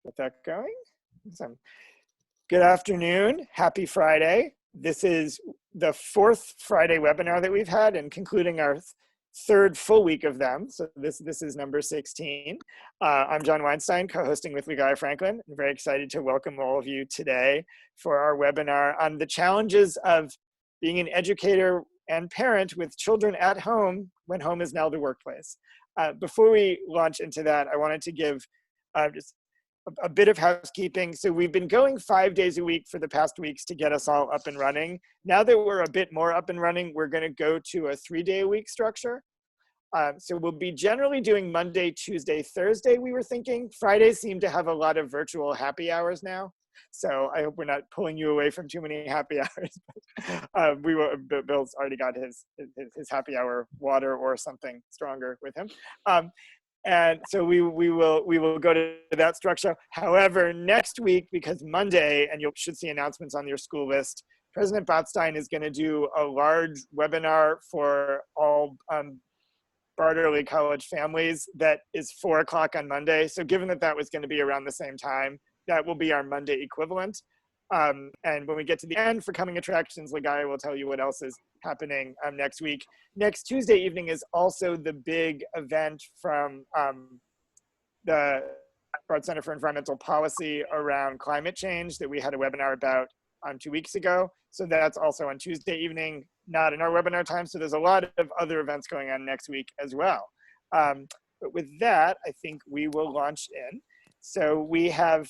Get that going. So, good afternoon. Happy Friday. This is the fourth Friday webinar that we've had and concluding our third full week of them. So this is number 16. I'm John Weinstein, co-hosting with Guy Franklin. I'm very excited to welcome all of you today for our webinar on the challenges of being an educator and parent with children at home when home is now the workplace. Before we launch into that, I wanted to give just a bit of housekeeping. So we've been going 5 days a week for the past weeks to get us all up and running. Now that we're a bit more up and running, we're going to go to a 3-day-a-week structure. So we'll be generally doing Monday, Tuesday, Thursday, we were thinking. Fridays seem to have a lot of virtual happy hours now. So I hope we're not pulling you away from too many happy hours. Bill's already got his happy hour water or something stronger with him. And so we will go to that structure. However, next week, because Monday, and you should see announcements on your school list, President Botstein is going to do a large webinar for all Bard Early College families that is 4 o'clock on Monday. So given that that was going to be around the same time, that will be our Monday equivalent. And when we get to the end for coming attractions, Guy will tell you what else is happening next week. Next Tuesday evening is also the big event from the Bard Center for Environmental Policy around climate change that we had a webinar about 2 weeks ago. So that's also on Tuesday evening, not in our webinar time. So there's a lot of other events going on next week as well. But with that, I think we will launch in. So we have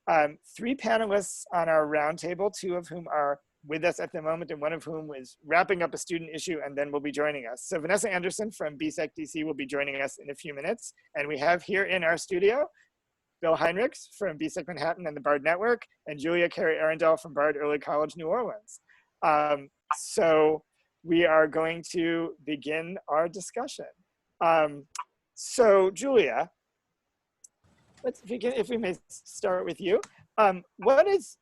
3 panelists on our roundtable, 2 of whom are with us at the moment, and 1 of whom is wrapping up a student issue and then will be joining us. So Vanessa Anderson from BHSEC DC will be joining us in a few minutes. And we have here in our studio, Bill Hinrich from BHSEC Manhattan and the Bard Network, and Julia Carey Arendell from Bard Early College, New Orleans. So we are going to begin our discussion. So Julia, let's begin, if we may start with you. What is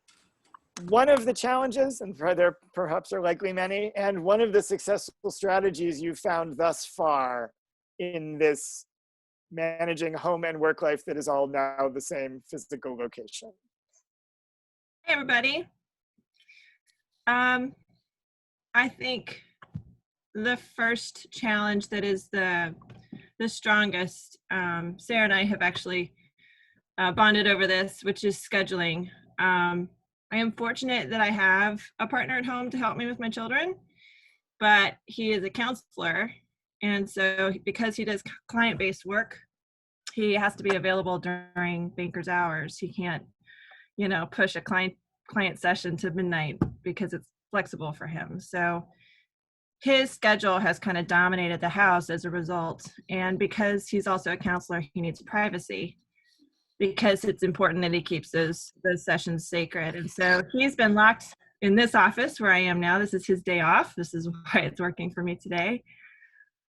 one of the challenges, and there perhaps are likely many, and one of the successful strategies you've found thus far in this managing home and work life that is all now the same physical location? Hey, everybody. I think the first challenge that is the strongest, Sarah and I have actually bonded over this, which is scheduling. I am fortunate that I have a partner at home to help me with my children, but he is a counselor. And so because he does client-based work, he has to be available during banker's hours. He can't, push a client session to midnight because it's flexible for him. So his schedule has kind of dominated the house as a result. And because he's also a counselor, he needs privacy, because it's important that he keeps those sessions sacred. And so he's been locked in this office where I am now. This is his day off. This is why it's working for me today.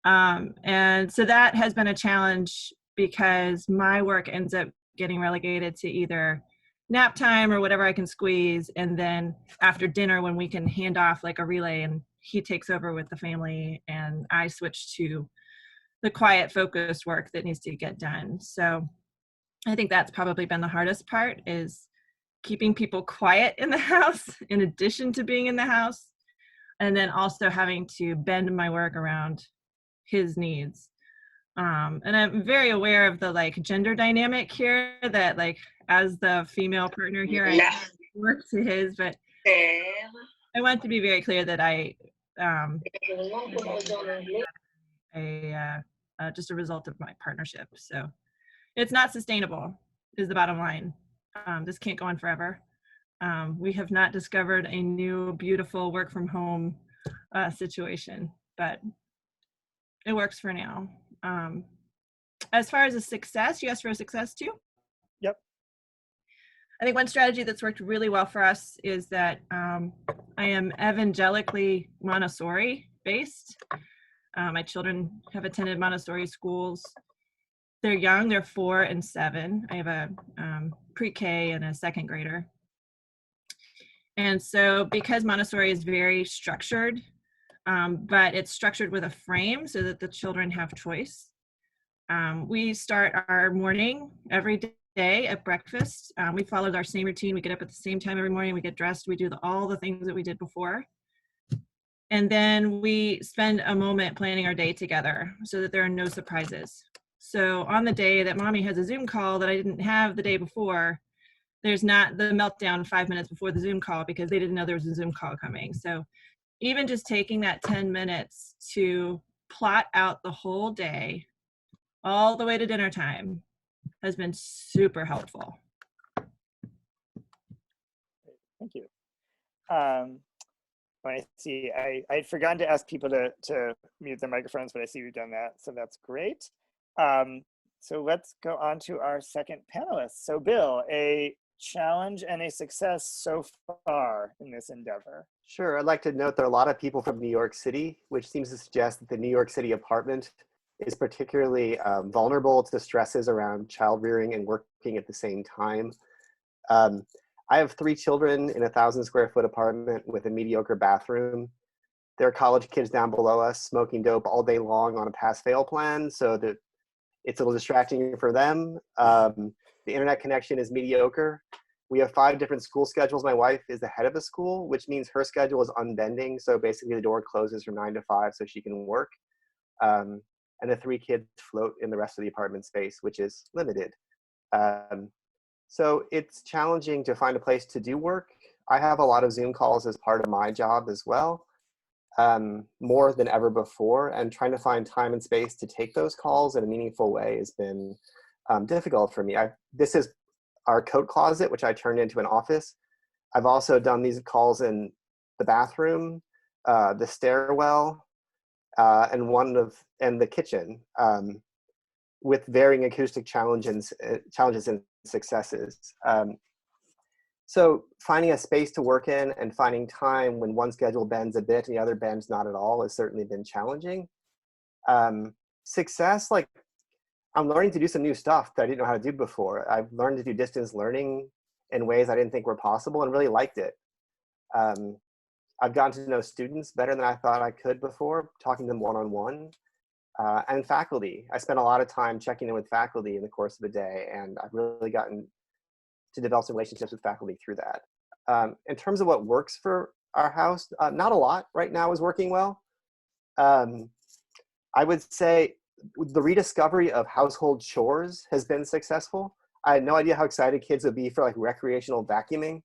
And so that has been a challenge because my work ends up getting relegated to either nap time or whatever I can squeeze. And then after dinner, when we can hand off like a relay and he takes over with the family and I switch to the quiet focused work that needs to get done. So I think that's probably been the hardest part, is keeping people quiet in the house in addition to being in the house, and then also having to bend my work around his needs. And I'm very aware of the gender dynamic here, that as the female partner here, I work to his, but I want to be very clear that I just a result of my partnership. So it's not sustainable is the bottom line. This can't go on forever. We have not discovered a new, beautiful work from home situation, but it works for now. As far as a success, you asked for a success too? Yep. I think one strategy that's worked really well for us is that I am evangelically Montessori based. My children have attended Montessori schools. They're young, they're 4 and 7. I have a pre-K and a 2nd grader. And so because Montessori is very structured, but it's structured with a frame so that the children have choice. We start our morning every day at breakfast. We followed our same routine. We get up at the same time every morning. We get dressed. We do all the things that we did before. And then we spend a moment planning our day together so that there are no surprises. So on the day that mommy has a Zoom call that I didn't have the day before, there's not the meltdown 5 minutes before the Zoom call because they didn't know there was a Zoom call coming. So even just taking that 10 minutes to plot out the whole day all the way to dinner time has been super helpful. Thank you. I see, I'd forgotten to ask people to mute their microphones, but I see we've done that, so that's great. So let's go on to our second panelist. So Bill, a challenge and a success so far in this endeavor. Sure, I'd like to note there are a lot of people from New York City, which seems to suggest that the New York City apartment is particularly vulnerable to the stresses around child rearing and working at the same time. I have 3 children in a 1,000-square-foot apartment with a mediocre bathroom. There are college kids down below us smoking dope all day long on a pass-fail plan, so that it's a little distracting for them. The internet connection is mediocre. We have 5 different school schedules. My wife is the head of the school, which means her schedule is unbending. So basically the door closes from 9 to 5 so she can work. And the 3 kids float in the rest of the apartment space, which is limited. So it's challenging to find a place to do work. I have a lot of Zoom calls as part of my job as well, more than ever before, and trying to find time and space to take those calls in a meaningful way has been difficult for me. This is our coat closet, which I turned into an office. I've also done these calls in the bathroom, the stairwell, and the kitchen, with varying acoustic challenges and successes. So finding a space to work in and finding time when one schedule bends a bit and the other bends not at all has certainly been challenging. Success, like I'm learning to do some new stuff that I didn't know how to do before. I've learned to do distance learning in ways I didn't think were possible and really liked it. I've gotten to know students better than I thought I could before, talking to them one-on-one. And faculty. I spent a lot of time checking in with faculty in the course of a day, and I've really gotten to develop some relationships with faculty through that. In terms of what works for our house, not a lot right now is working well. I would say the rediscovery of household chores has been successful. I had no idea how excited kids would be for like recreational vacuuming.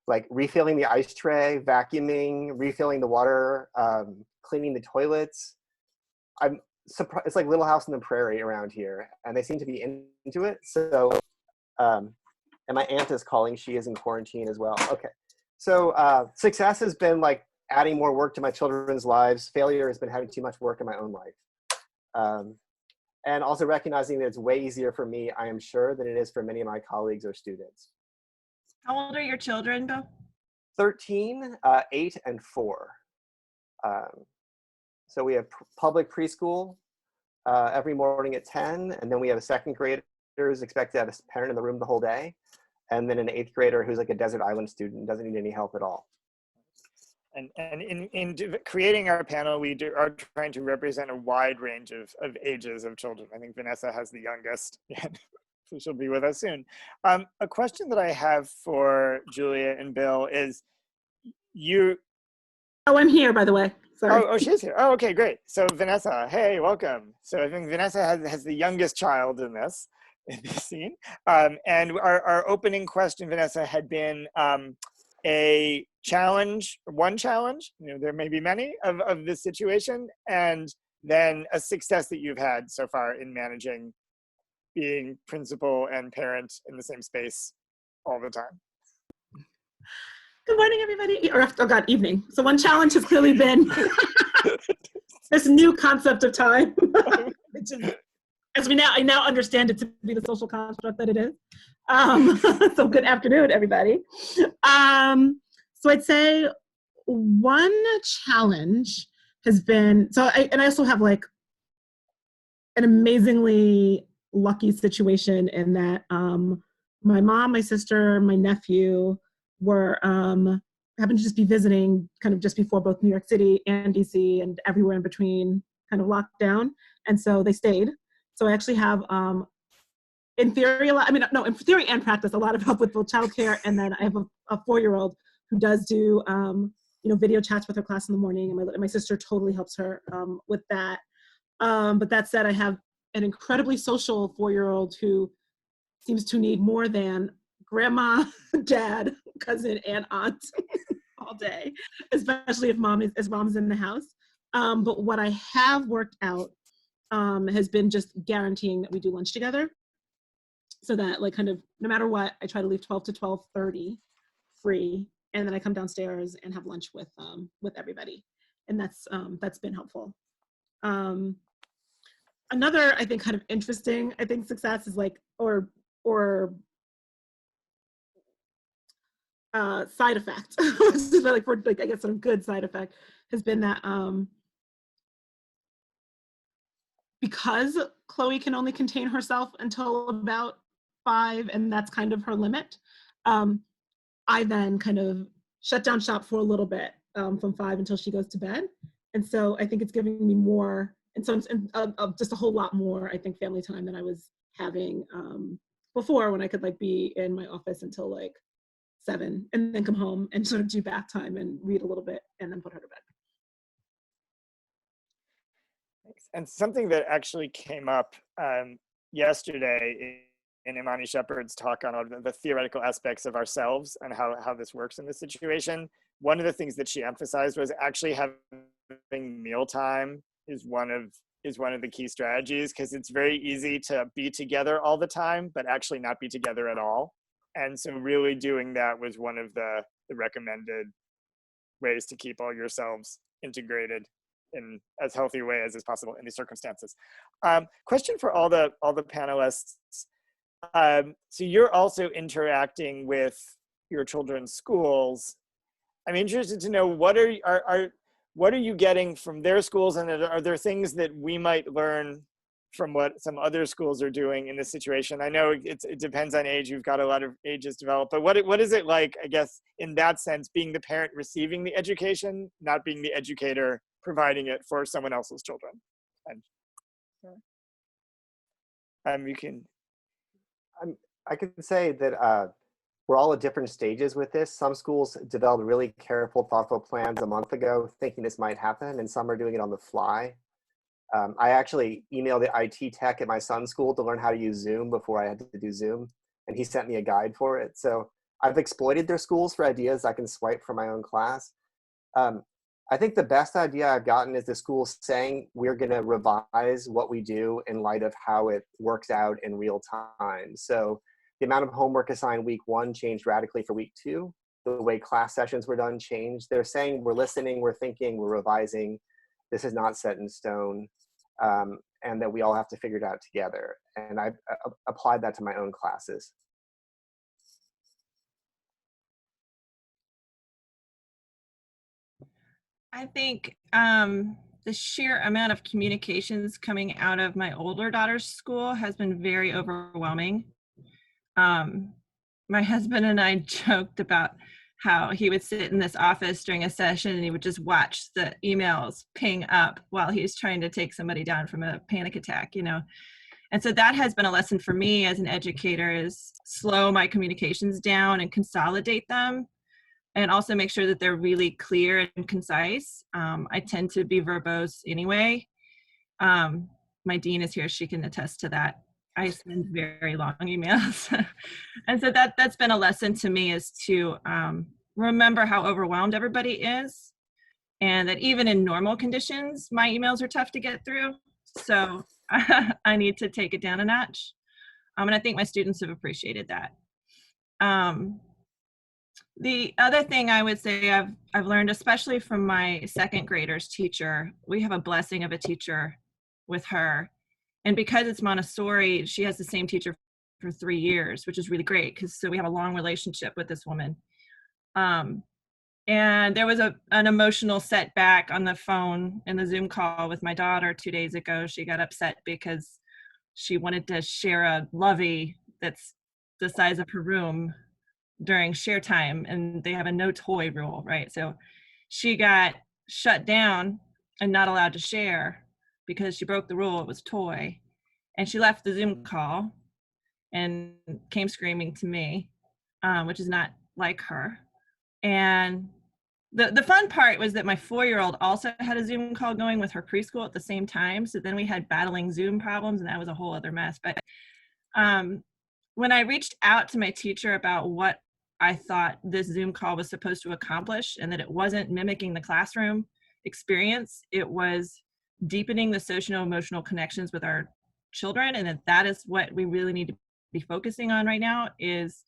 Like refilling the ice tray, vacuuming, refilling the water, cleaning the toilets. I'm surprised. It's like Little House on the Prairie around here, and they seem to be into it. So, and my aunt is calling. She is in quarantine as well. Okay. So success has been like adding more work to my children's lives. Failure has been having too much work in my own life. And also recognizing that it's way easier for me, I am sure, than it is for many of my colleagues or students. How old are your children, Bill? 13, 8, and 4. So we have public preschool every morning at 10, and then we have a 2nd grader who's expected to have a parent in the room the whole day, and then an 8th grader who's like a desert island student and doesn't need any help at all. And in creating our panel, we are trying to represent a wide range of ages of children. I think Vanessa has the youngest, so she'll be with us soon. A question that I have for Julia and Bill is, Oh, I'm here, by the way. Sorry. Oh, she's here. Oh, okay, great. So Vanessa, hey, welcome. So I think Vanessa has the youngest child in this scene. And our opening question, Vanessa, had been a challenge, one challenge, there may be many of this situation, and then a success that you've had so far in managing being principal and parent in the same space all the time. Good morning, everybody. Oh God, evening. So one challenge has clearly been this new concept of time, which is, as I now understand it to be the social construct that it is. So good afternoon, everybody. So I'd say one challenge has been, I also have like an amazingly lucky situation in that my mom, my sister, my nephew were happened to just be visiting kind of just before both New York City and DC and everywhere in between kind of locked down. And so they stayed. So I actually have in theory, in theory and practice, a lot of help with both childcare. And then I have a 4-year-old who does do, video chats with her class in the morning. And my sister totally helps her with that. But that said, I have an incredibly social 4-year-old who seems to need more than grandma, dad, cousin, and aunt all day, especially if mom is in the house. But what I have worked out has been just guaranteeing that we do lunch together, so that like kind of no matter what, I try to leave 12 to 12:30 free, and then I come downstairs and have lunch with everybody, and that's been helpful. Another, I think, kind of interesting, success is like, or side effect, I guess some good side effect has been that because Chloe can only contain herself until about 5, and that's kind of her limit, I then kind of shut down shop for a little bit from 5 until she goes to bed. And so I think it's giving me more, and just a whole lot more, I think, family time than I was having before, when I could like be in my office until like 7 and then come home and sort of do bath time and read a little bit and then put her to bed. And something that actually came up yesterday in Imani Shepard's talk on all the theoretical aspects of ourselves and how this works in this situation, one of the things that she emphasized was actually having mealtime is one of the key strategies, because it's very easy to be together all the time, but actually not be together at all. And so really doing that was one of the recommended ways to keep all yourselves integrated in as healthy a way as is possible in these circumstances. Question for all the panelists. So you're also interacting with your children's schools. I'm interested to know what are you getting from their schools, and are there things that we might learn from what some other schools are doing in this situation? I know it depends on age. You've got a lot of ages developed, but what is it like, I guess, in that sense, being the parent receiving the education, not being the educator providing it for someone else's children? And you can. I can say that we're all at different stages with this. Some schools developed really careful, thoughtful plans a month ago, thinking this might happen, and some are doing it on the fly. I actually emailed the IT tech at my son's school to learn how to use Zoom before I had to do Zoom, and he sent me a guide for it. So I've exploited their schools for ideas I can swipe for my own class. I think the best idea I've gotten is the school saying we're going to revise what we do in light of how it works out in real time. So the amount of homework assigned week 1 changed radically for week 2. The way class sessions were done changed. They're saying we're listening, we're thinking, we're revising. This is not set in stone, and that we all have to figure it out together. And I've applied that to my own classes. I think the sheer amount of communications coming out of my older daughter's school has been very overwhelming. My husband and I joked about how he would sit in this office during a session and he would just watch the emails ping up while he's trying to take somebody down from a panic attack, And so that has been a lesson for me as an educator, is slow my communications down and consolidate them, and also make sure that they're really clear and concise. I tend to be verbose anyway. My dean is here, she can attest to that. I send very long emails. And so that's been a lesson to me, is to remember how overwhelmed everybody is, and that even in normal conditions, my emails are tough to get through. So I need to take it down a notch. And I think my students have appreciated that. The other thing I would say I've learned, especially from my second graders teacher, we have a blessing of a teacher with her. And because it's Montessori, she has the same teacher for 3 years, which is really great, so we have a long relationship with this woman. And there was an emotional setback on the phone in the Zoom call with my daughter 2 days ago. She got upset because she wanted to share a lovey that's the size of her room during share time, and they have a no toy rule, right? So she got shut down and not allowed to share because she broke the rule. It was toy, and she left the Zoom call. and came screaming to me, which is not like her. And the fun part was that my 4-year-old also had a Zoom call going with her preschool at the same time. So then we had battling Zoom problems, and that was a whole other mess. But when I reached out to my teacher about what I thought this Zoom call was supposed to accomplish, and that it wasn't mimicking the classroom experience, it was deepening the socio-emotional connections with our children, and that is what we really need to be focusing on right now, is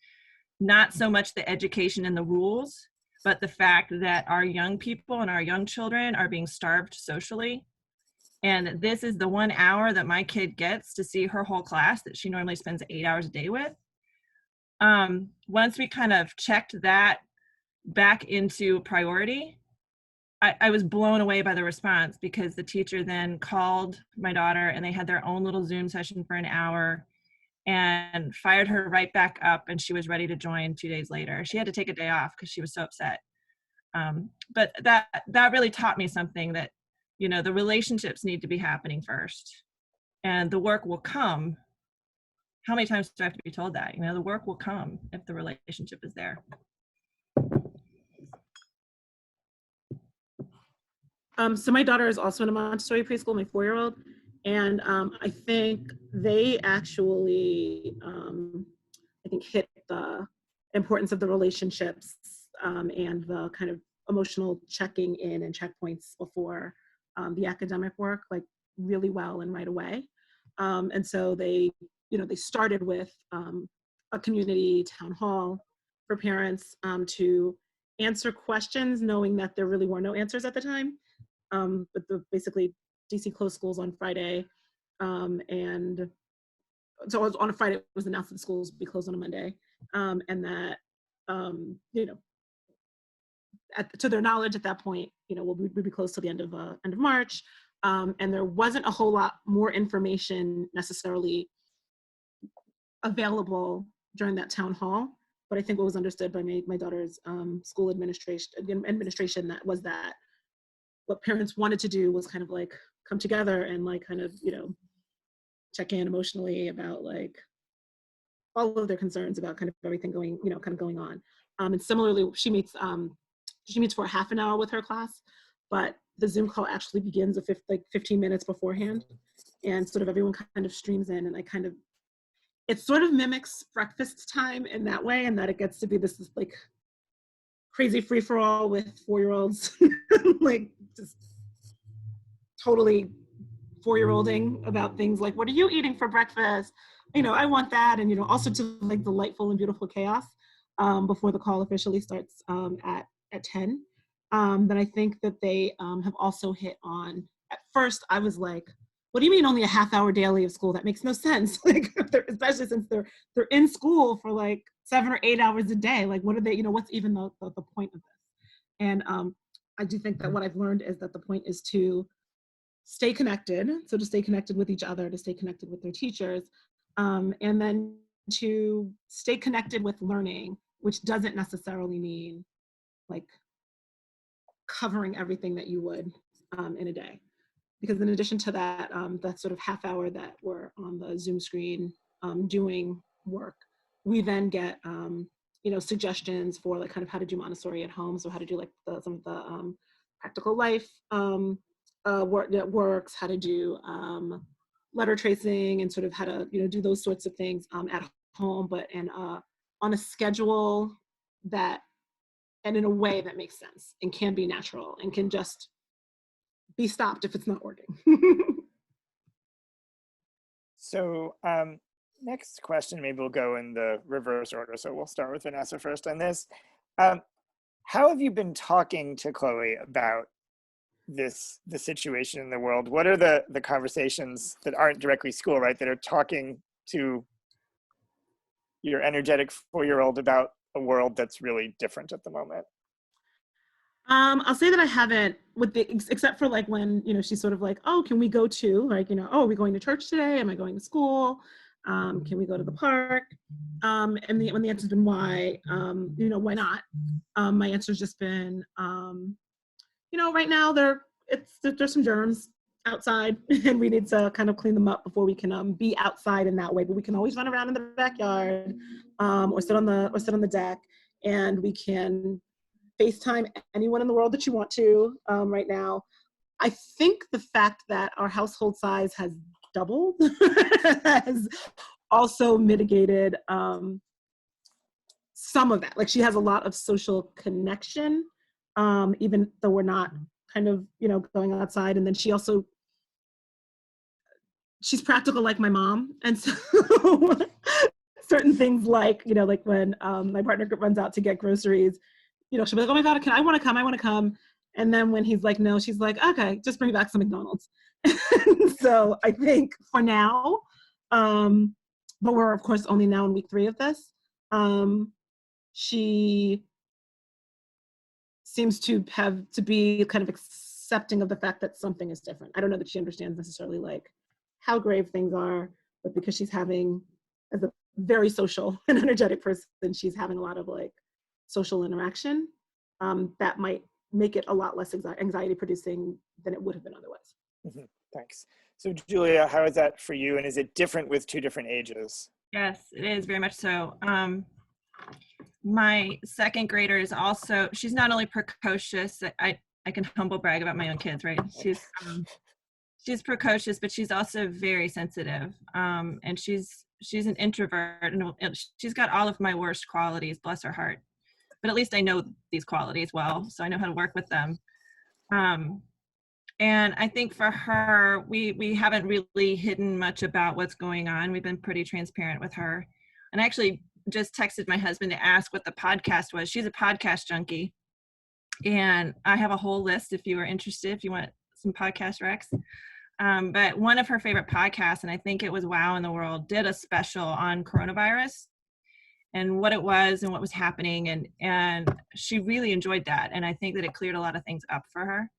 not so much the education and the rules, but the fact that our young people and our young children are being starved socially. And this is the 1 hour that my kid gets to see her whole class that she normally spends 8 hours a day with. Once we kind of checked that back into priority, I was blown away by the response, because the teacher then called my daughter and they had their own little Zoom session for an hour and fired her right back up, and she was ready to join 2 days later. She had to take a day off because she was so upset. But that really taught me something, that, you know, the relationships need to be happening first, and the work will come. How many times do I have to be told that? You know, the work will come if the relationship is there. So my daughter is also in a Montessori preschool, my 4-year-old, and I think they actually, I think, hit the importance of the relationships and the kind of emotional checking in and checkpoints before the academic work, like, really well and right away. And so they, you know, they started with a community town hall for parents to answer questions, knowing that there really were no answers at the time. But basically DC closed schools on Friday, and so on a Friday it was announced that the schools would be closed on a Monday, and that you know, to their knowledge at that point, you know, we'd be closed till the end of March, and there wasn't a whole lot more information necessarily available during that town hall. But I think what was understood by my daughter's school administration that was that what parents wanted to do was kind of like come together and like kind of, you know, check in emotionally about like all of their concerns about kind of everything going, you know, kind of going on. And similarly, she meets for a half an hour with her class, but the Zoom call actually begins 15 minutes beforehand, and sort of everyone kind of streams in, and it sort of mimics breakfast time in that way, and that it gets to be this like crazy free-for-all with 4-year-olds, like just totally 4-year-olding about things like, what are you eating for breakfast? You know, I want that. And, you know, also to like delightful and beautiful chaos before the call officially starts at 10. Then I think that they have also hit on, at first I was like, what do you mean only a half hour daily of school? That makes no sense. Like, especially since they're in school for like 7 or 8 hours a day. Like, what are they, you know, what's even the point of this? And I do think that what I've learned is that the point is to stay connected. So to stay connected with each other, to stay connected with their teachers, and then to stay connected with learning, which doesn't necessarily mean like covering everything that you would in a day. Because in addition to that, that sort of half hour that we're on the Zoom screen doing work, we then get you know, suggestions for like kind of how to do Montessori at home. So how to do like some of the practical life work that works, how to do letter tracing, and sort of how to, you know, do those sorts of things at home, but on a schedule that, and in a way that makes sense and can be natural and can just be stopped if it's not working. So next question, maybe we'll go in the reverse order. So we'll start with Vanessa first on this. How have you been talking to Chloe about the situation in the world? What are the conversations that aren't directly school, right, that are talking to your energetic 4-year-old about a world that's really different at the moment? I'll say that I haven't, except for like when, you know, she's sort of like, oh, can we go to, like, you know, oh, are we going to church today? Am I going to school? Can we go to the park? And when the answer's been why, you know, why not? My answer's just been, you know, right now there's some germs. outside and we need to kind of clean them up before we can be outside in that way. But we can always run around in the backyard or sit on the deck, and we can FaceTime anyone in the world that you want to right now. I think the fact that our household size has doubled has also mitigated some of that. Like, she has a lot of social connection, even though we're not kind of, going outside. And then she's practical like my mom. And so certain things like, like when my partner runs out to get groceries, she'll be like, oh my God, I want to come. And then when he's like, no, she's like, okay, just bring back some McDonald's. So I think for now, but we're of course only now in week 3 of this, she seems to be kind of accepting of the fact that something is different. I don't know that she understands necessarily like how grave things are, but because she's having, as a very social and energetic person, she's having a lot of like social interaction, that might make it a lot less anxiety producing than it would have been otherwise. Mm-hmm. Thanks. So Julia, how is that for you? And is it different with 2 different ages? Yes, it is very much so. My second grader is also, she's not only precocious, I can humble brag about my own kids, right? She's precocious, but she's also very sensitive. And she's an introvert, and she's got all of my worst qualities, bless her heart. But at least I know these qualities well, so I know how to work with them. And I think for her, we haven't really hidden much about what's going on. We've been pretty transparent with her. And I actually just texted my husband to ask what the podcast was. She's a podcast junkie. And I have a whole list if you are interested, if you want some podcast recs. But one of her favorite podcasts, and I think it was Wow in the World, did a special on coronavirus and what it was and what was happening. And she really enjoyed that. And I think that it cleared a lot of things up for her.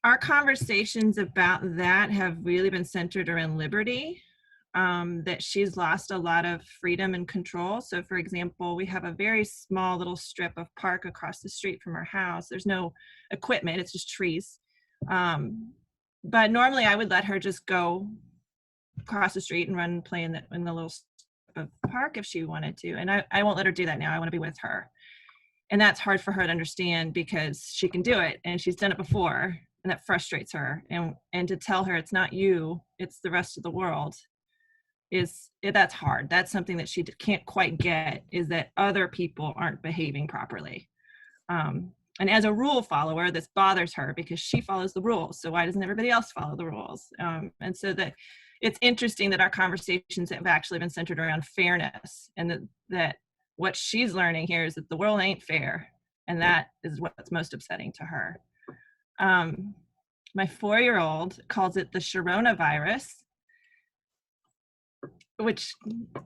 Our conversations about that have really been centered around liberty, that she's lost a lot of freedom and control. So for example, we have a very small little strip of park across the street from our house. There's no equipment, it's just trees. But normally I would let her just go across the street and run and play in the little strip of park if she wanted to. And I won't let her do that now. I want to be with her. And that's hard for her to understand because she can do it and she's done it before. And that frustrates her. And to tell her it's not you, it's the rest of the world, that's hard. That's something that she can't quite get, is that other people aren't behaving properly. And as a rule follower, this bothers her because she follows the rules. So why doesn't everybody else follow the rules? And so that it's interesting that our conversations have actually been centered around fairness, and that what she's learning here is that the world ain't fair. And that is what's most upsetting to her. My 4-year-old calls it the Coronavirus, which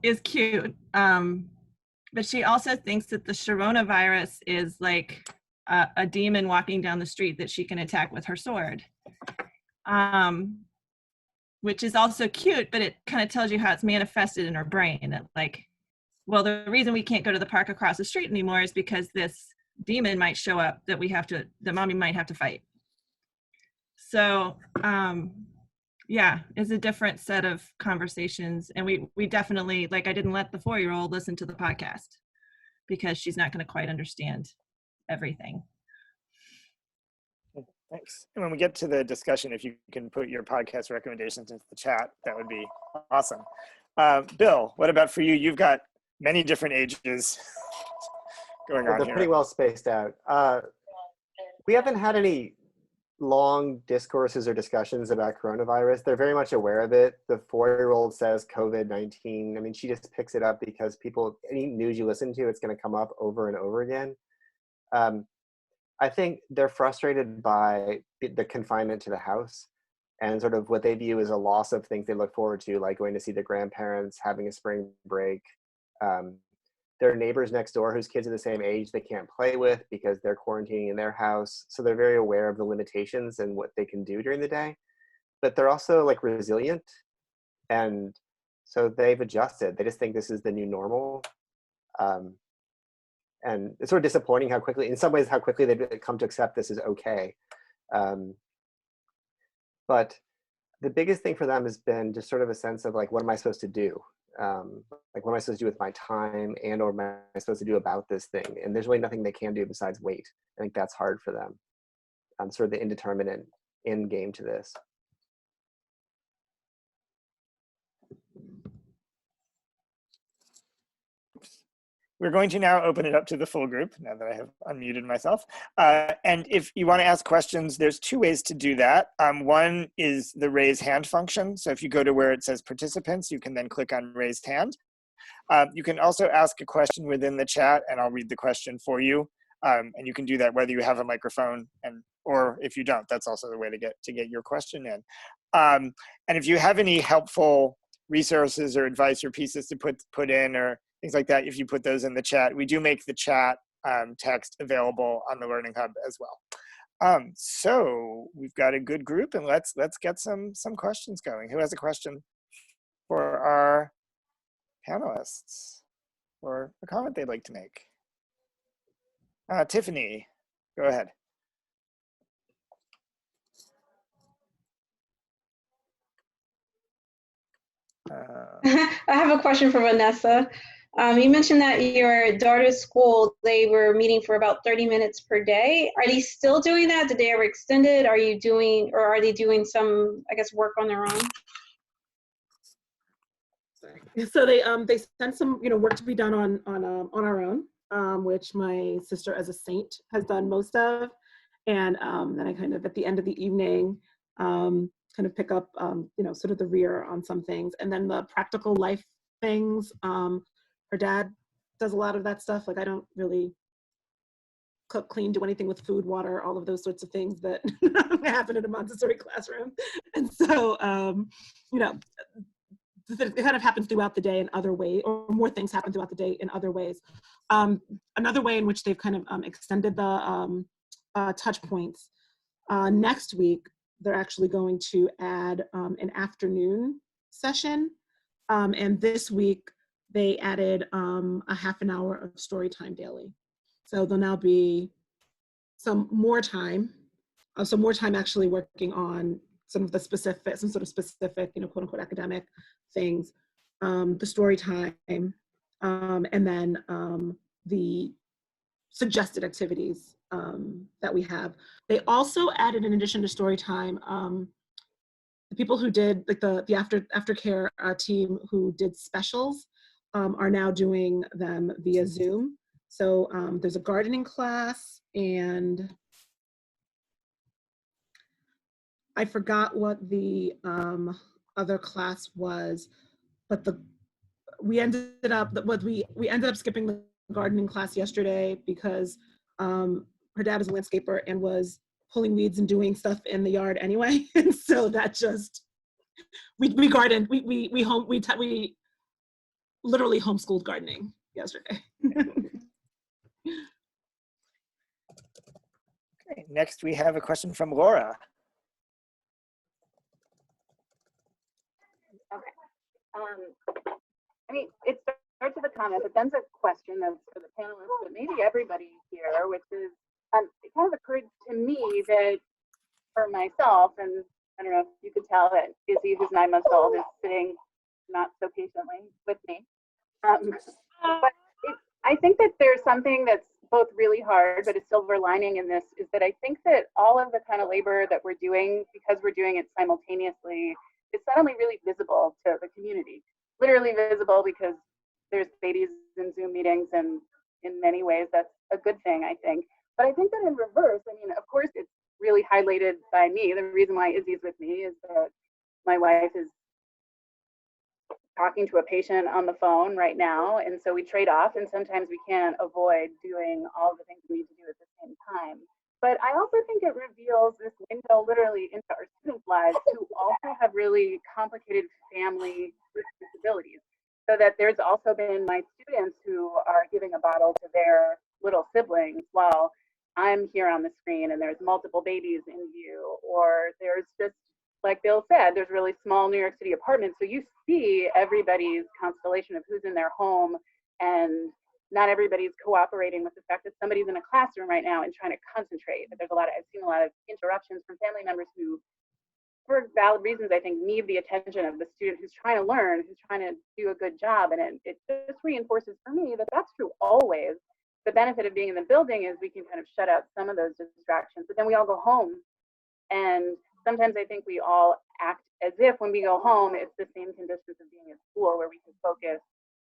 is cute. But she also thinks that the Coronavirus is like a demon walking down the street that she can attack with her sword, which is also cute, but it kind of tells you how it's manifested in her brain, that like, well, the reason we can't go to the park across the street anymore is because this demon might show up that mommy might have to fight. So, yeah, it's a different set of conversations. And we definitely, like, I didn't let the 4-year-old listen to the podcast because she's not going to quite understand everything. Thanks. And when we get to the discussion, if you can put your podcast recommendations into the chat, that would be awesome. Bill, what about for you? You've got many different ages going on They're here. pretty well spaced out. We haven't had any long discourses or discussions about coronavirus. They're very much aware of it. The 4-year-old says COVID-19. I mean, she just picks it up because any news you listen to, it's going to come up over and over again. I think they're frustrated by the confinement to the house and sort of what they view as a loss of things they look forward to, like going to see the grandparents, having a spring break. Their neighbors next door whose kids are the same age they can't play with because they're quarantining in their house. So they're very aware of the limitations and what they can do during the day. But they're also like resilient. And so they've adjusted. They just think this is the new normal. And it's sort of disappointing how quickly, in some ways, how quickly they've come to accept this is okay. But But the biggest thing for them has been just sort of a sense of like, what am I supposed to do? Like, what am I supposed to do with my time, and or what am I supposed to do about this thing? And there's really nothing they can do besides wait. I think that's hard for them. Sort of the indeterminate end game to this. We're going to now open it up to the full group now that I have unmuted myself. And if you want to ask questions, there's two ways to do that. One is the raise hand function. So if you go to where it says participants, you can then click on raised hand. You can also ask a question within the chat and I'll read the question for you. And you can do that whether you have a microphone or if you don't, that's also the way to get your question in. And if you have any helpful resources or advice or pieces to put in or things like that, if you put those in the chat, we do make the chat text available on the Learning Hub as well. So we've got a good group, and let's get some questions going. Who has a question for our panelists or a comment they'd like to make? Tiffany, go ahead. I have a question for Vanessa. You mentioned that your daughter's school, they were meeting for about 30 minutes per day. Are they still doing that? Did they ever extend it? Are you doing, or are they doing some, I guess, work on their own? So they sent some work to be done on our own, which my sister as a saint has done most of, and then I kind of at the end of the evening kind of pick up sort of the rear on some things, and then the practical life things. Her dad does a lot of that stuff. Like, I don't really cook, clean, do anything with food, water, all of those sorts of things that happen in a Montessori classroom. And so, it kind of happens throughout the day in other ways, or more things happen throughout the day in other ways. Another way in which they've kind of extended the touch points. Next week, they're actually going to add an afternoon session. And this week, they added a half an hour of story time daily. So there'll now be some more time actually working on some sort of specific, quote unquote academic things, the story time, and then the suggested activities that we have. They also added, in addition to story time, the people who did like the aftercare team who did specials are now doing them via Zoom. So there's a gardening class, and I forgot what the other class was, but we ended up skipping the gardening class yesterday because her dad is a landscaper and was pulling weeds and doing stuff in the yard anyway, and so that just we gardened. We literally homeschooled gardening yesterday. Okay, next we have a question from Laura. Okay. I mean, it starts with a comment, but then's a question that's for the panelists, but maybe everybody here, which is, it kind of occurred to me that for myself, and I don't know if you could tell that Izzy, who's 9 months old, is sitting not so patiently with me. But I think that there's something that's both really hard, but a silver lining in this is that I think that all of the kind of labor that we're doing, because we're doing it simultaneously, is suddenly really visible to the community. Literally visible, because there's babies in Zoom meetings, and in many ways that's a good thing, I think. But I think that in reverse, I mean, of course it's really highlighted by me. The reason why Izzy's with me is that my wife is talking to a patient on the phone right now, and so we trade off, and sometimes we can't avoid doing all the things we need to do at the same time. But I also think it reveals this window literally into our students' lives who also have really complicated family responsibilities. So that there's also been my students who are giving a bottle to their little siblings while I'm here on the screen and there's multiple babies in view, or there's just, like Bill said, there's really small New York City apartments. So you see everybody's constellation of who's in their home, and not everybody's cooperating with the fact that somebody's in a classroom right now and trying to concentrate. But I've seen a lot of interruptions from family members who for valid reasons, I think, need the attention of the student who's trying to learn, who's trying to do a good job. And it just reinforces for me that that's true always. The benefit of being in the building is we can kind of shut out some of those distractions, but then we all go home. And sometimes I think we all act as if when we go home, it's the same conditions of being at school where we can focus,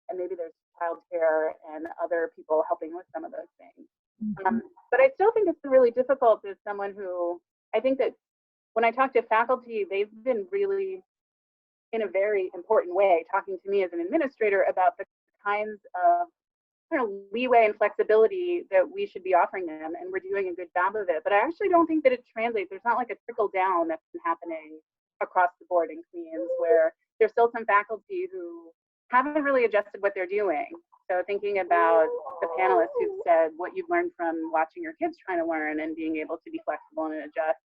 and maybe there's childcare and other people helping with some of those things. But I still think it's really difficult as someone who, I think that when I talk to faculty, they've been really, in a very important way, talking to me as an administrator about the kinds of leeway and flexibility that we should be offering them, and we're doing a good job of it. But I actually don't think that it translates. There's not like a trickle down that's been happening across the board in Queens, where there's still some faculty who haven't really adjusted what they're doing. So thinking about the panelists who said what you've learned from watching your kids trying to learn and being able to be flexible and adjust,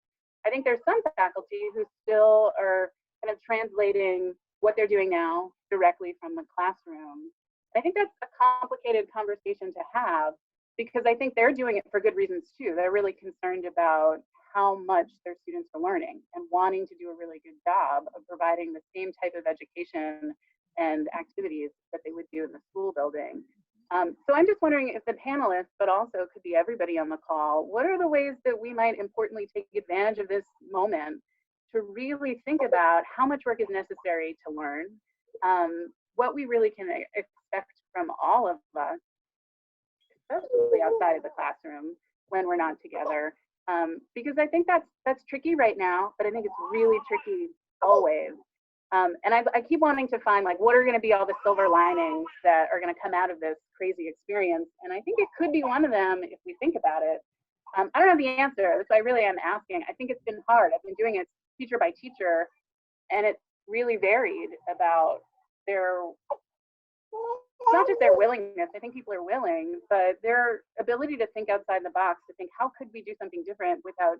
I think there's some faculty who still are kind of translating what they're doing now directly from the classroom. I think that's a complicated conversation to have, because I think they're doing it for good reasons too. They're really concerned about how much their students are learning and wanting to do a really good job of providing the same type of education and activities that they would do in the school building. So I'm just wondering if the panelists, but also could be everybody on the call, what are the ways that we might importantly take advantage of this moment to really think about how much work is necessary to learn, what we really can expect from all of us, especially outside of the classroom when we're not together, because I think that's tricky right now, but I think it's really tricky always. And I keep wanting to find, like, what are going to be all the silver linings that are going to come out of this crazy experience? And I think it could be one of them if we think about it. I don't have the answer, so I really am asking. I think it's been hard. I've been doing it teacher by teacher, and it's really varied about their, not just their willingness. I think people are willing, but their ability to think outside the box, to think, how could we do something different without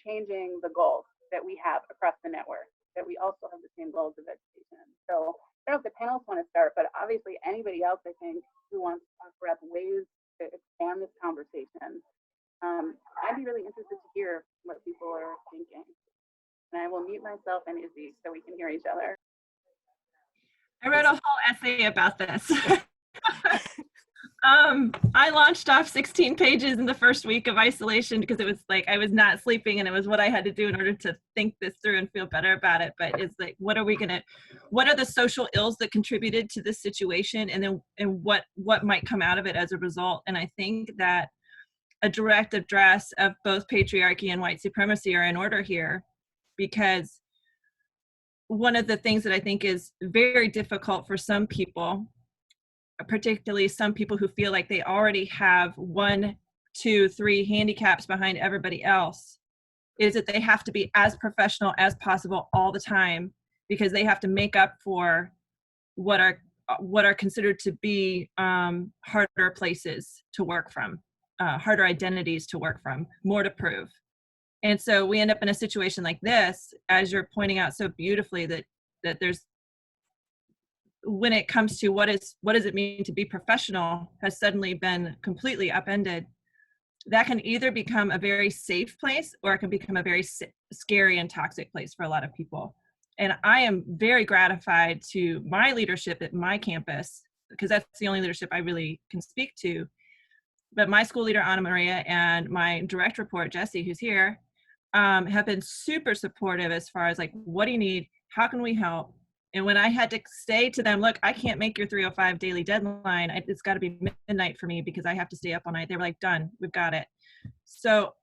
changing the goals that we have across the network, that we also have the same goals of education. So I don't know if the panelists want to start, but obviously anybody else, I think, who wants to offer up ways to expand this conversation, I'd be really interested to hear what people are thinking. And I will mute myself and Izzy so we can hear each other. I wrote a whole essay about this. I launched off 16 pages in the first week of isolation because it was like I was not sleeping, and it was what I had to do in order to think this through and feel better about it. But it's like, what are the social ills that contributed to this situation, and what might come out of it as a result? And I think that a direct address of both patriarchy and white supremacy are in order here, because one of the things that I think is very difficult for some people, particularly some people who feel like they already have 1, 2, 3 handicaps behind everybody else, is that they have to be as professional as possible all the time, because they have to make up for what are considered to be harder places to work from, harder identities to work from, more to prove. And so we end up in a situation like this, as you're pointing out so beautifully, that there's, when it comes to what does it mean to be professional, has suddenly been completely upended. That can either become a very safe place, or it can become a very scary and toxic place for a lot of people. And I am very gratified to my leadership at my campus, because that's the only leadership I really can speak to. But my school leader, Anna Maria, and my direct report, Jesse, who's here, have been super supportive as far as, like, what do you need? How can we help? And when I had to say to them, look, I can't make your 3:05 daily deadline. It's got to be midnight for me because I have to stay up all night. They were like, done, we've got it. So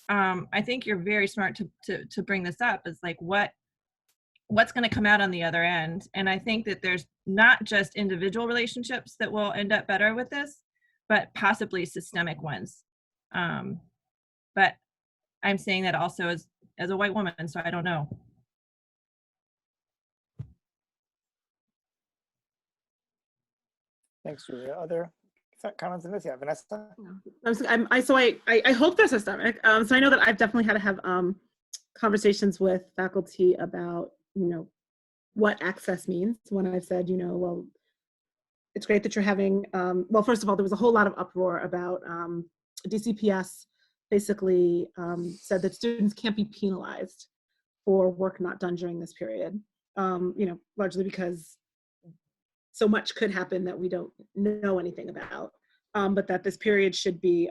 I think you're very smart to bring this up. It's like, what's going to come out on the other end? And I think that there's not just individual relationships that will end up better with this, but possibly systemic ones. But I'm saying that also as a white woman, so I don't know. Thanks, Julia. Other comments on this? Yeah, Vanessa? I hope they're systemic. So I know that I've definitely had to have conversations with faculty about, what access means. When I've said, well, it's great that you're having, well, first of all, there was a whole lot of uproar about DCPS basically said that students can't be penalized for work not done during this period, largely because so much could happen that we don't know anything about, but that this period should be,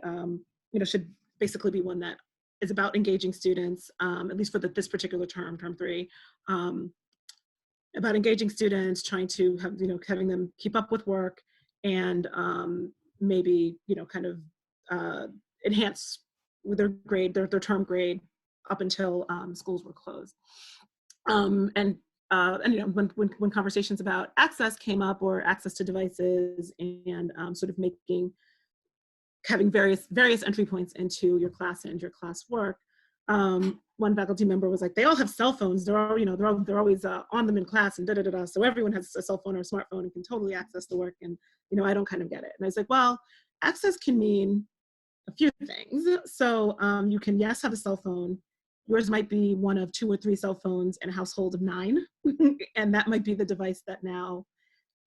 should basically be one that is about engaging students, at least for this particular term 3, about engaging students, trying to have, having them keep up with work, and maybe, kind of enhance their grade, their term grade up until schools were closed. And when conversations about access came up, or access to devices, and sort of having various entry points into your class and your class work, one faculty member was like, they all have cell phones. They're always on them in class, and da-da-da-da. So everyone has a cell phone or a smartphone and can totally access the work. And, I don't kind of get it. And I was like, well, access can mean a few things. So you can, yes, have a cell phone. Yours might be one of 2 or 3 cell phones in a household of 9. And that might be the device that now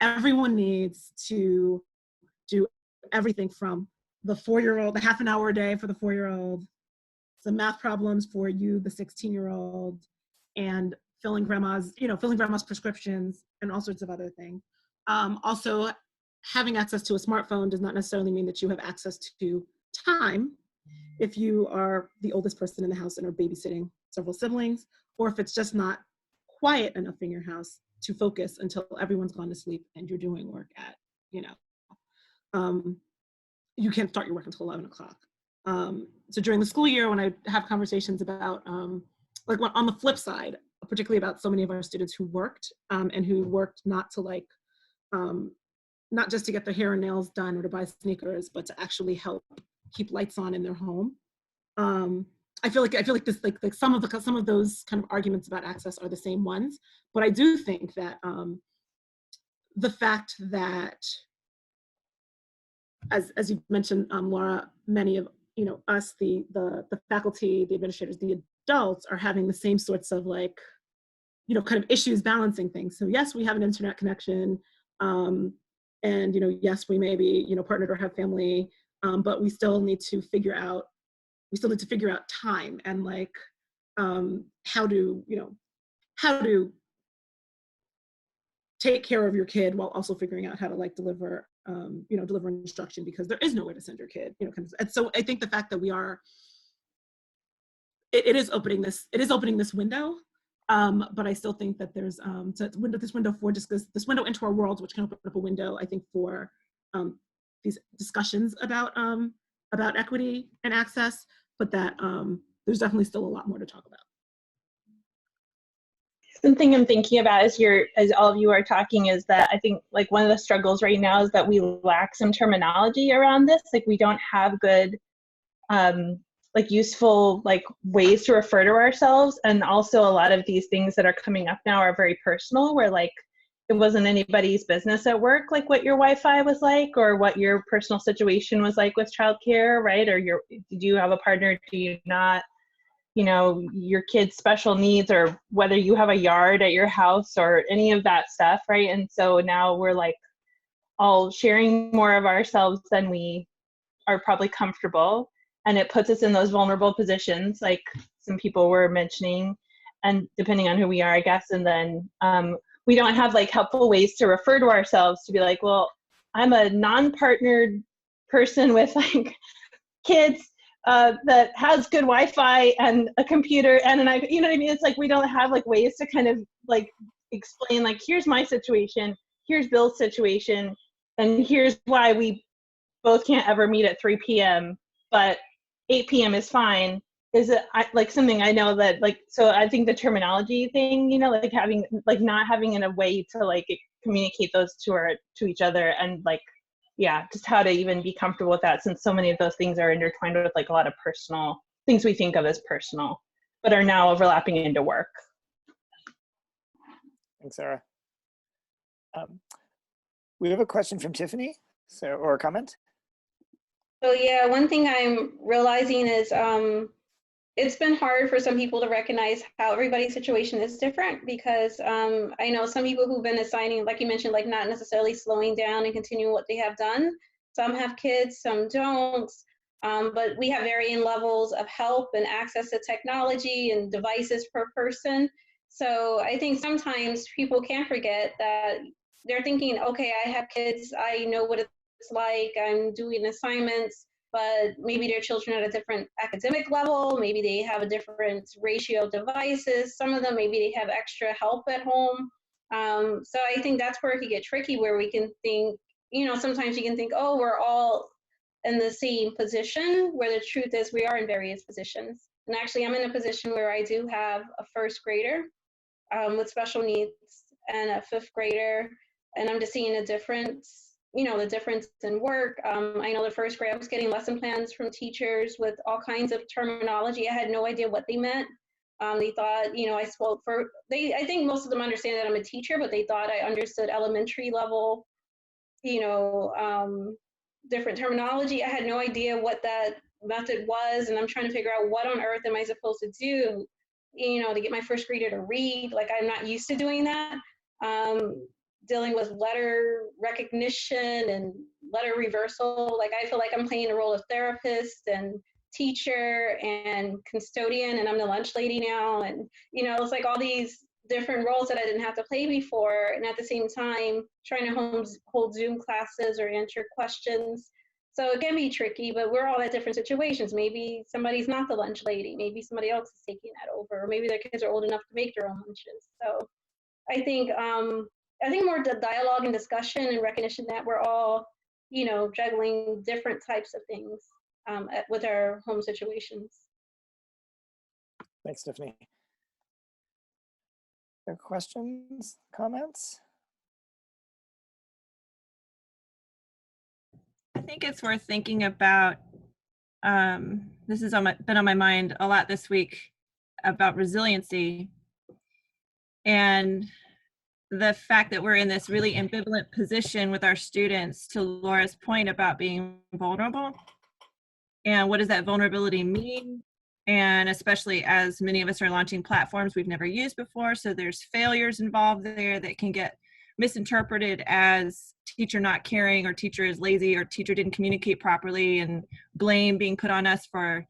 everyone needs to do everything from the 4-year-old, the half an hour a day for the 4-year-old, some math problems for you, the 16-year-old, and filling grandma's prescriptions, and all sorts of other things. Also, having access to a smartphone does not necessarily mean that you have access to time if you are the oldest person in the house and are babysitting several siblings, or if it's just not quiet enough in your house to focus until everyone's gone to sleep and you're doing work at, you can't start your work until 11 o'clock. So during the school year, when I have conversations about, on the flip side, particularly about so many of our students who worked, and who worked not to not just to get their hair and nails done or to buy sneakers, but to actually help keep lights on in their home. I feel like this, like some of those kind of arguments about access are the same ones, but I do think that the fact that, as you mentioned, Laura, many of us, the faculty, the administrators, the adults are having the same sorts of kind of issues balancing things. So yes, we have an internet connection, and yes, we may be partnered or have family, but we still need to figure out time and how to take care of your kid while also figuring out how to deliver deliver instruction, because there is nowhere to send your kid, and so I think the fact that it is opening this window, but I still think that there's this window into our worlds, which can open up a window, I think, for these discussions about equity and access, but that there's definitely still a lot more to talk about. Something I'm thinking about as all of you are talking is that I think one of the struggles right now is that we lack some terminology around this. We don't have good, useful ways to refer to ourselves. And also a lot of these things that are coming up now are very personal, where it wasn't anybody's business at work, what your Wi-Fi was like, or what your personal situation was like with childcare, right? Or do you have a partner? Do you not? Your kids' special needs, or whether you have a yard at your house, or any of that stuff, right? And so now we're all sharing more of ourselves than we are probably comfortable, and it puts us in those vulnerable positions, like some people were mentioning, and depending on who we are, I guess. And then we don't have helpful ways to refer to ourselves, to be well, I'm a non-partnered person with kids that has good Wi-Fi and a computer and an iPad, you know what I mean? It's we don't have ways to kind of explain here's my situation, here's Bill's situation, and here's why we both can't ever meet at 3 p.m. but 8 p.m. is fine. Is it something I know that so I think the terminology thing, having not having a way to communicate those to each other, and just how to even be comfortable with that, since so many of those things are intertwined with a lot of personal things we think of as personal, but are now overlapping into work. Thanks, Sarah. We have a question from Tiffany, or a comment. So yeah, one thing I'm realizing is it's been hard for some people to recognize how everybody's situation is different, because I know some people who've been assigning, like you mentioned, not necessarily slowing down and continuing what they have done. Some have kids, some don't. But we have varying levels of help and access to technology and devices per person. So I think sometimes people can forget that they're thinking, okay, I have kids, I know what it's like, I'm doing assignments, but maybe their children are at a different academic level, maybe they have a different ratio of devices, some of them maybe they have extra help at home. So I think that's where it can get tricky, where we can think, sometimes you can think, oh, we're all in the same position, where the truth is we are in various positions. And actually, I'm in a position where I do have a first grader with special needs and a fifth grader, and I'm just seeing a difference, the difference in work. I know the first grade, I was getting lesson plans from teachers with all kinds of terminology. I had no idea what they meant. They thought, I spoke I think most of them understand that I'm a teacher, but they thought I understood elementary level, different terminology. I had no idea what that method was, and I'm trying to figure out what on earth am I supposed to do, to get my first grader to read. Like, I'm not used to doing that. Dealing with letter recognition and letter reversal. Like, I feel like I'm playing the role of therapist and teacher and custodian, and I'm the lunch lady now. And, it's like all these different roles that I didn't have to play before, and at the same time trying to hold Zoom classes or answer questions. So it can be tricky, but we're all at different situations. Maybe somebody's not the lunch lady, maybe somebody else is taking that over, or maybe their kids are old enough to make their own lunches. So I think more the dialogue and discussion and recognition that we're all, juggling different types of things with our home situations. Thanks, Stephanie. Other questions, comments? I think it's worth thinking about, this has been on my mind a lot this week, about resiliency and the fact that we're in this really ambivalent position with our students, to Laura's point about being vulnerable. And what does that vulnerability mean? And especially as many of us are launching platforms we've never used before, so there's failures involved there that can get misinterpreted as teacher not caring, or teacher is lazy, or teacher didn't communicate properly, and blame being put on us for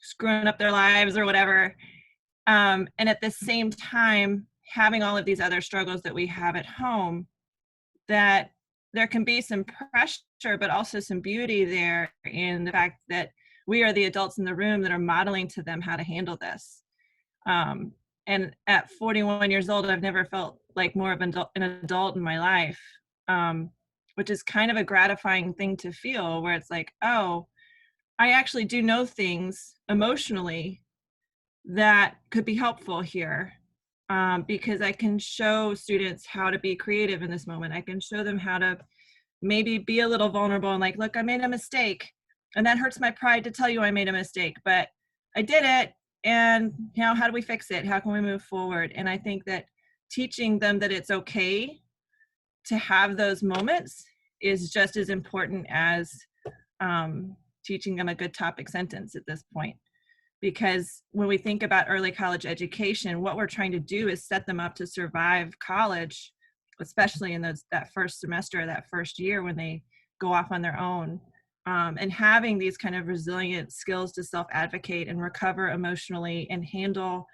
screwing up their lives or whatever. And at the same time, having all of these other struggles that we have at home, that there can be some pressure, but also some beauty there in the fact that we are the adults in the room that are modeling to them how to handle this. And at 41 years old, I've never felt like more of an adult in my life, which is kind of a gratifying thing to feel, where it's like, oh, I actually do know things emotionally that could be helpful here, because I can show students how to be creative in this moment. I can show them how to maybe be a little vulnerable and like, look, I made a mistake. And that hurts my pride to tell you I made a mistake, but I did it. And now how do we fix it? How can we move forward? And I think that teaching them that it's okay to have those moments is just as important as teaching them a good topic sentence at this point. Because when we think about early college education, what we're trying to do is set them up to survive college, especially in that first semester, that first year when they go off on their own. And having these kind of resilient skills to self-advocate and recover emotionally and handle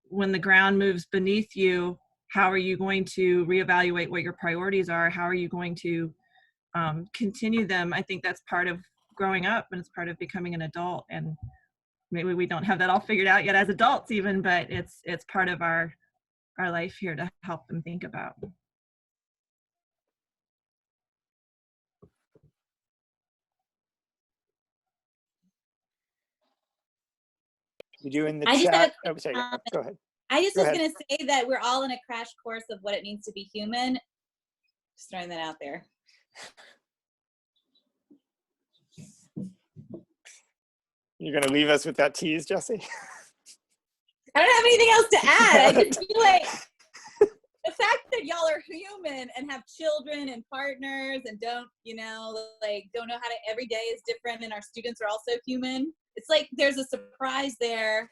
when the ground moves beneath you. How are you going to reevaluate what your priorities are? How are you going to continue them? I think that's part of growing up, and it's part of becoming an adult. And maybe we don't have that all figured out yet as adults even, but it's part of our life here to help them think about. You do in the I just chat. have Oh, sorry. Go ahead. I just Go was ahead. going to say that we're all in a crash course of what it means to be human. Just throwing that out there. You're going to leave us with that tease, Jesse? I don't have anything else to add. I just feel like the fact that y'all are human and have children and partners and don't know how to, every day is different, and our students are also human. It's like there's a surprise there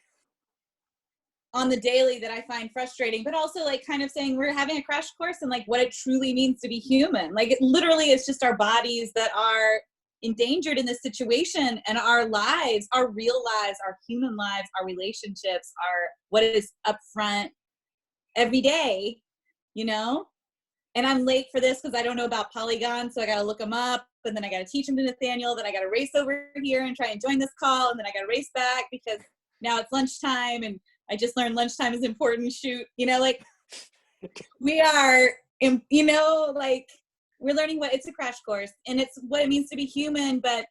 on the daily that I find frustrating, but also like kind of saying we're having a crash course and like what it truly means to be human. Like it literally is just our bodies that are endangered in this situation, and our lives, our real lives, our human lives, our relationships, are what is up front every day, you know? And I'm late for this because I don't know about Polygon, so I got to look them up, and then I got to teach them to Nathaniel, then I got to race over here and try and join this call, and then I got to race back because now it's lunchtime, and I just learned lunchtime is important, shoot, you know, like, we are, you know, like, we're learning what, it's a crash course, and it's what it means to be human. But,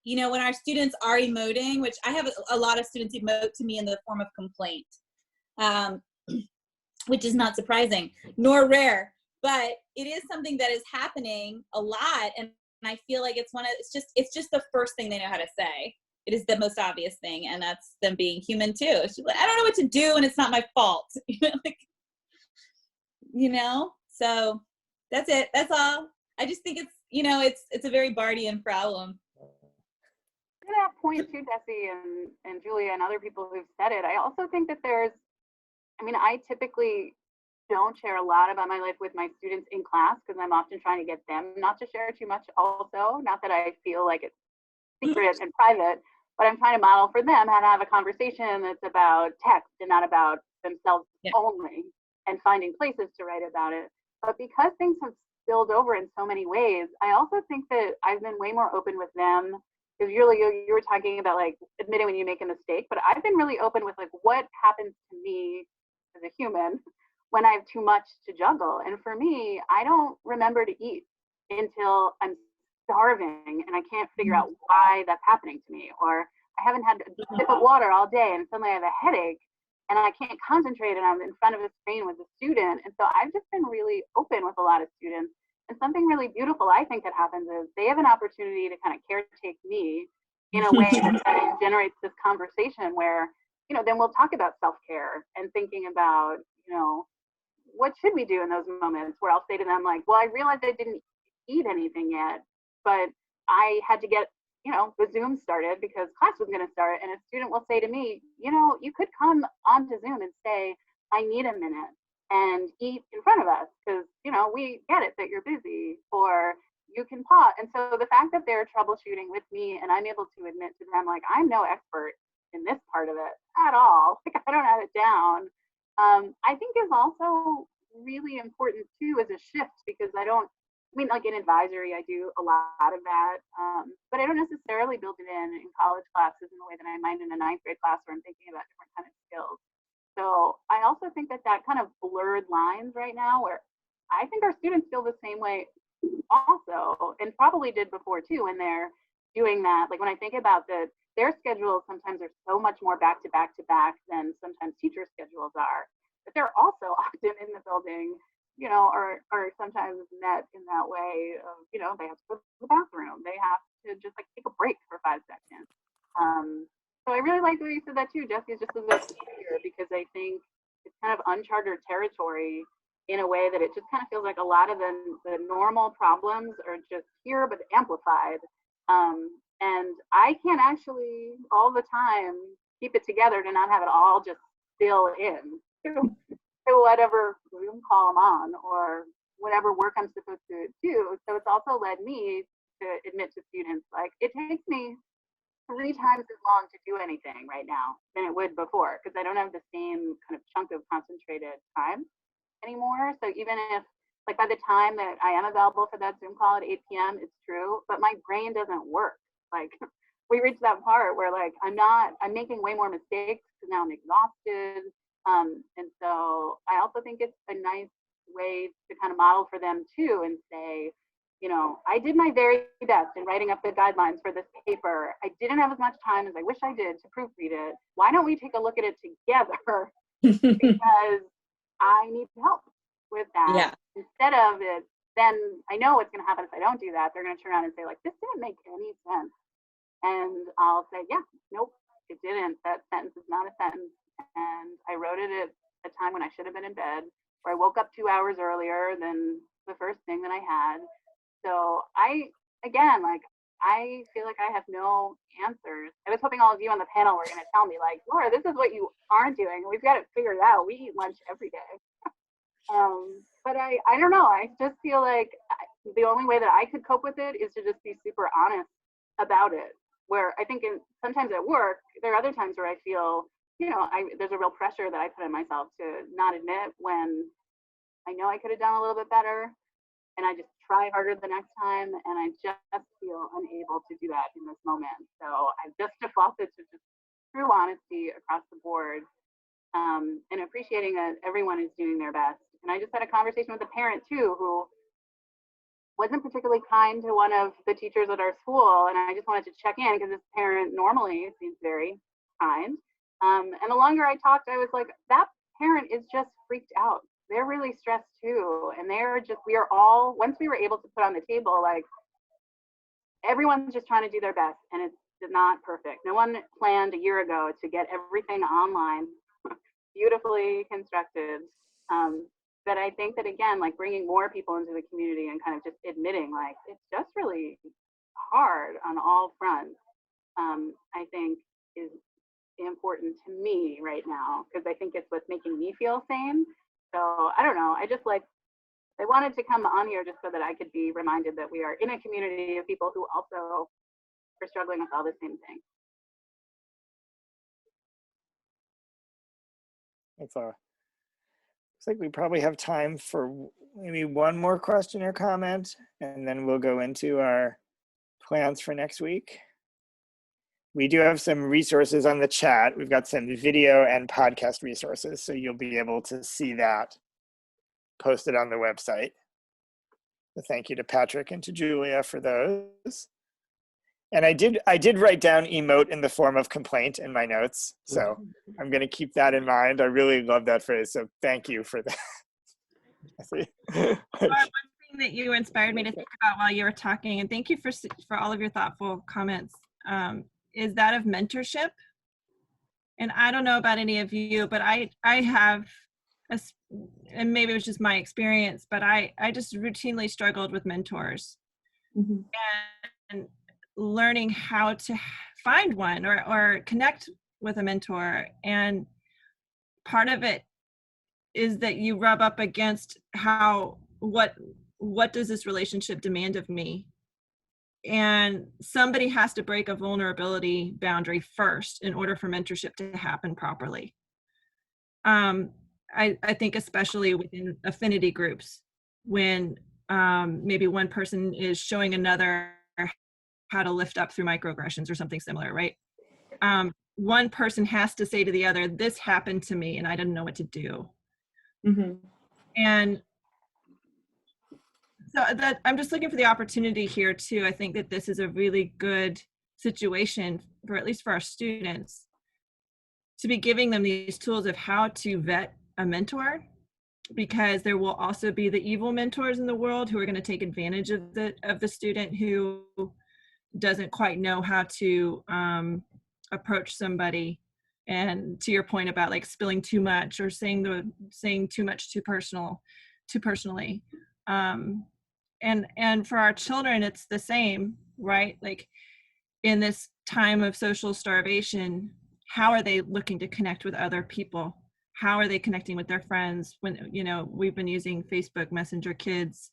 you know, when our students are emoting, which I have a lot of students emote to me in the form of complaint, which is not surprising nor rare, but it is something that is happening a lot. And I feel like it's just the first thing they know how to say. It is the most obvious thing, and that's them being human too. It's just like, I don't know what to do, and it's not my fault. You know, so that's it. That's all. I just think it's, you know, it's a very Bardian problem. To that point too, Jesse and Julia and other people who've said it, I also think that I typically don't share a lot about my life with my students in class because I'm often trying to get them not to share too much also. Not that I feel like it's secret and private, but I'm trying to model for them how to have a conversation that's about text and not about themselves only, and finding places to write about it. But because things have spilled over in so many ways, I also think that I've been way more open with them. Because you were talking about like admitting when you make a mistake, but I've been really open with like what happens to me as a human when I have too much to juggle. And for me, I don't remember to eat until I'm starving and I can't figure out why that's happening to me, or I haven't had a sip of water all day and suddenly I have a headache and I can't concentrate and I'm in front of a screen with a student. And so I've just been really open with a lot of students. And something really beautiful I think that happens is they have an opportunity to kind of caretake me in a way that kind of generates this conversation where, you know, then we'll talk about self-care and thinking about, you know, what should we do in those moments where I'll say to them like, well, I realized I didn't eat anything yet, but I had to get, you know, the Zoom started because class was going to start. And a student will say to me, you know, you could come onto Zoom and say, I need a minute and eat in front of us because, you know, we get it that you're busy, or you can pause. And so the fact that they're troubleshooting with me and I'm able to admit to them, like, I'm no expert in this part of it at all. Like, I don't have it down. I think is also really important too as a shift, because like in advisory, I do a lot of that, but I don't necessarily build it in college classes in the way that I might in a 9th grade class where I'm thinking about different kind of skills. So I also think that kind of blurred lines right now, where I think our students feel the same way also, and probably did before too when they're doing that. Like when I think about their schedules sometimes are so much more back to back to back than sometimes teacher schedules are, but they're also often in the building, you know, or sometimes met in that way of, you know, they have to go to the bathroom, they have to just like take a break for 5 seconds. So I really like the way you said that too, Jesse, just as a teacher, because I think it's kind of uncharted territory in a way that it just kind of feels like a lot of the normal problems are just here but amplified. And I can't actually all the time keep it together to not have it all just spill in to whatever Zoom call I'm on or whatever work I'm supposed to do. So it's also led me to admit to students, like, it takes me 3 times as long to do anything right now than it would before, because I don't have the same kind of chunk of concentrated time anymore. So even if, like, by the time that I am available for that Zoom call at 8 p.m., it's true, but my brain doesn't work. Like, we reach that part where, like, I'm making way more mistakes because now I'm exhausted. And so I also think it's a nice way to kind of model for them too and say, you know, I did my very best in writing up the guidelines for this paper. I didn't have as much time as I wish I did to proofread it. Why don't we take a look at it together? Because I need help with that. Yeah. Instead of it, then I know what's going to happen if I don't do that. They're going to turn around and say, like, this didn't make any sense. And I'll say, yeah, nope, it didn't. That sentence is not a sentence. And I wrote it at a time when I should have been in bed, or I woke up 2 hours earlier than the first thing that I had. So I feel like I have no answers. I was hoping all of you on the panel were going to tell me, like, Laura, this is what you aren't doing. We've got it figured out. We eat lunch every day. But I don't know. I just feel like the only way that I could cope with it is to just be super honest about it. Where I think sometimes at work, there are other times where I feel, there's a real pressure that I put on myself to not admit when I know I could have done a little bit better. And I just try harder the next time. And I just feel unable to do that in this moment. So I've just defaulted to just true honesty across the board, and appreciating that everyone is doing their best. And I just had a conversation with a parent too, who wasn't particularly kind to one of the teachers at our school. And I just wanted to check in because this parent normally seems very kind. And the longer I talked, I was like, that parent is just freaked out. They're really stressed too. And we are all, once we were able to put on the table, like, everyone's just trying to do their best, and it's not perfect. No one planned a year ago to get everything online, beautifully constructed. But I think that, again, like, bringing more people into the community and kind of just admitting, like, it's just really hard on all fronts, I think is important to me right now, because I think it's what's making me feel sane. So I don't know. I wanted to come on here just so that I could be reminded that we are in a community of people who also are struggling with all the same things. Looks like we probably have time for maybe one more question or comment, and then we'll go into our plans for next week. We do have some resources on the chat. We've got some video and podcast resources, so you'll be able to see that posted on the website. So thank you to Patrick and to Julia for those. And I did write down emote in the form of complaint in my notes, so I'm going to keep that in mind. I really love that phrase, so thank you for that. One thing that you inspired me to think about while you were talking, and thank you for all of your thoughtful comments, is that of mentorship. And I don't know about any of you, but I have, and maybe it was just my experience, but I just routinely struggled with mentors. Mm-hmm. And learning how to find one or connect with a mentor. And part of it is that you rub up against what does this relationship demand of me? And somebody has to break a vulnerability boundary first in order for mentorship to happen properly. I think especially within affinity groups, when maybe one person is showing another how to lift up through microaggressions or something similar, right? One person has to say to the other, this happened to me and I didn't know what to do. Mm-hmm. And so that I'm just looking for the opportunity here too. I think that this is a really good situation for, at least for our students, to be giving them these tools of how to vet a mentor, because there will also be the evil mentors in the world who are going to take advantage of the student who doesn't quite know how to approach somebody. And to your point about like spilling too much or saying too much too personally. And for our children, it's the same, right? Like in this time of social starvation, how are they looking to connect with other people? How are they connecting with their friends? When, we've been using Facebook Messenger Kids.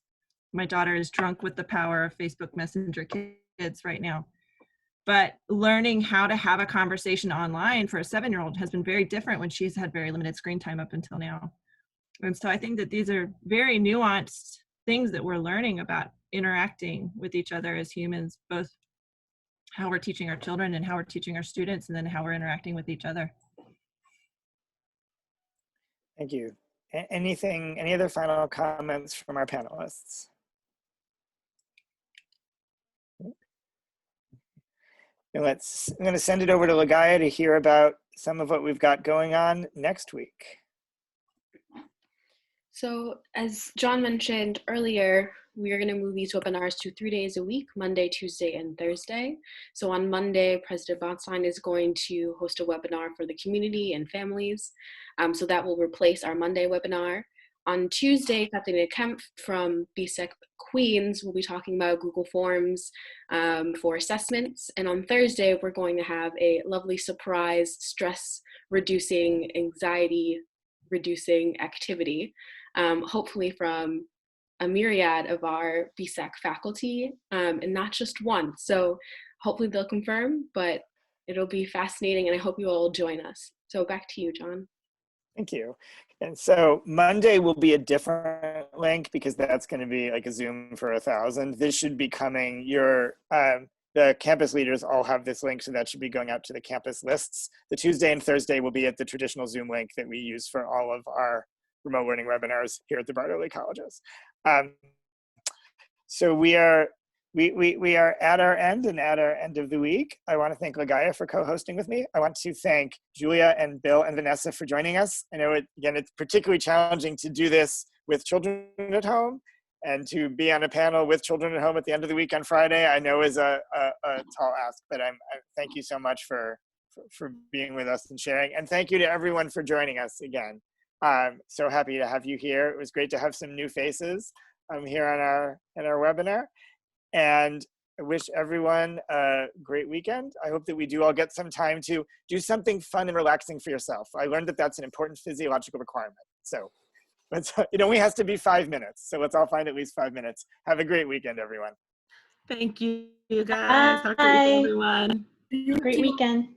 My daughter is drunk with the power of Facebook Messenger Kids right now. But learning how to have a conversation online for a 7-year-old has been very different when she's had very limited screen time up until now. And so I think that these are very nuanced things that we're learning about interacting with each other as humans, both how we're teaching our children and how we're teaching our students, and then how we're interacting with each other. Thank you. Any other final comments from our panelists? And I'm going to send it over to Ligaya to hear about some of what we've got going on next week. So as John mentioned earlier, we are going to move these webinars to 3 days a week, Monday, Tuesday, and Thursday. So on Monday, President Botstein is going to host a webinar for the community and families. So that will replace our Monday webinar. On Tuesday, Kathleen Kemp from BHSEC Queens will be talking about Google Forms for assessments. And on Thursday, we're going to have a lovely surprise stress-reducing, anxiety-reducing activity. hopefully from a myriad of our BHSEC faculty, and not just one. So hopefully they'll confirm, but it'll be fascinating, and I hope you all will join us. So back to you, John. Thank you. And so Monday will be a different link because that's going to be like a Zoom for 1,000. This should be coming, the campus leaders all have this link, so that should be going out to the campus lists. The Tuesday and Thursday will be at the traditional Zoom link that we use for all of our remote learning webinars here at the Bartley colleges. So we are at our end and at our end of the week. I want to thank Ligaya for co-hosting with me. I want to thank Julia and Bill and Vanessa for joining us. I know, it's particularly challenging to do this with children at home, and to be on a panel with children at home at the end of the week on Friday, I know is a tall ask, but I thank you so much for being with us and sharing. And thank you to everyone for joining us again. I'm so happy to have you here. It was great to have some new faces here on our webinar. And I wish everyone a great weekend. I hope that we do all get some time to do something fun and relaxing for yourself. I learned that that's an important physiological requirement. So it only has to be 5 minutes. So let's all find at least 5 minutes. Have a great weekend, everyone. Thank you, guys. Have a great weekend, everyone. Great weekend.